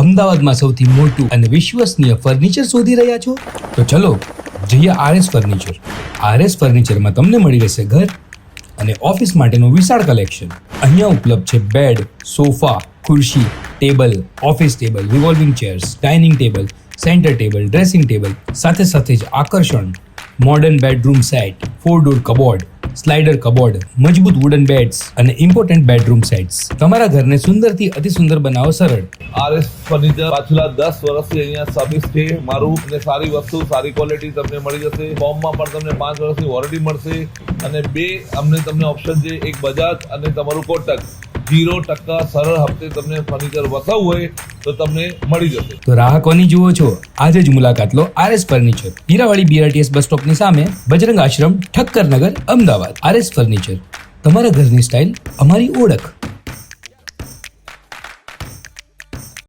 અમદાવાદમાં સૌથી મોટું અને વિશ્વસનીય ફર્નિચર શોધી રહ્યા છો? તો ચલો જઈએ આરએસ ફર્નિચર. આરએસ ફર્નિચરમાં તમને મળી રહેશે ઘર અને ઓફિસ માટેનું વિશાળ કલેક્શન. અહીંયા ઉપલબ્ધ છે બેડ, સોફા, ખુરશી, table, office table, revolving chairs, dining table, centre table, dressing table, સાથે સાથે જ આકર્ષણ modern bedroom set, 4 door cupboard, slider cupboard, મજબૂત વુડન બેડ્સ અને ઇમ્પોર્ટન્ટ બેડરૂમ સેટ્સ. તમારા ઘરને સુંદરથી અતિ સુંદર બનાવો સરળ. આરએસ ફર્નિચર પાછલા 10 વર્ષથી અહીંયા સર્વિસ છે મારું, અને સારી વસ્તુ સારી ક્વોલિટી તમને મળી જશે. ફોર્મમાં પણ તમને 5 વર્ષની વોરંટી મળશે અને તમને ઓપ્શન છે, એક બજાજ અને તમારું કોટક. 0% સરળ હપ્તે તમને ફર્નિચર વસાવવું હોય તો તમને મળી જશે. તો રાહ કોની જુઓ છો? આજે જ મુલાકાત લો આરએસ ફર્નિચર, હીરાવાડી BRTS બસ સ્ટોપની સામે, બજરંગ આશ્રમ, ઠક્કરનગર, અમદાવાદ. આરએસ ફર્નિચર, તમારા ઘરની સ્ટાઇલ, અમારી ઓળખ.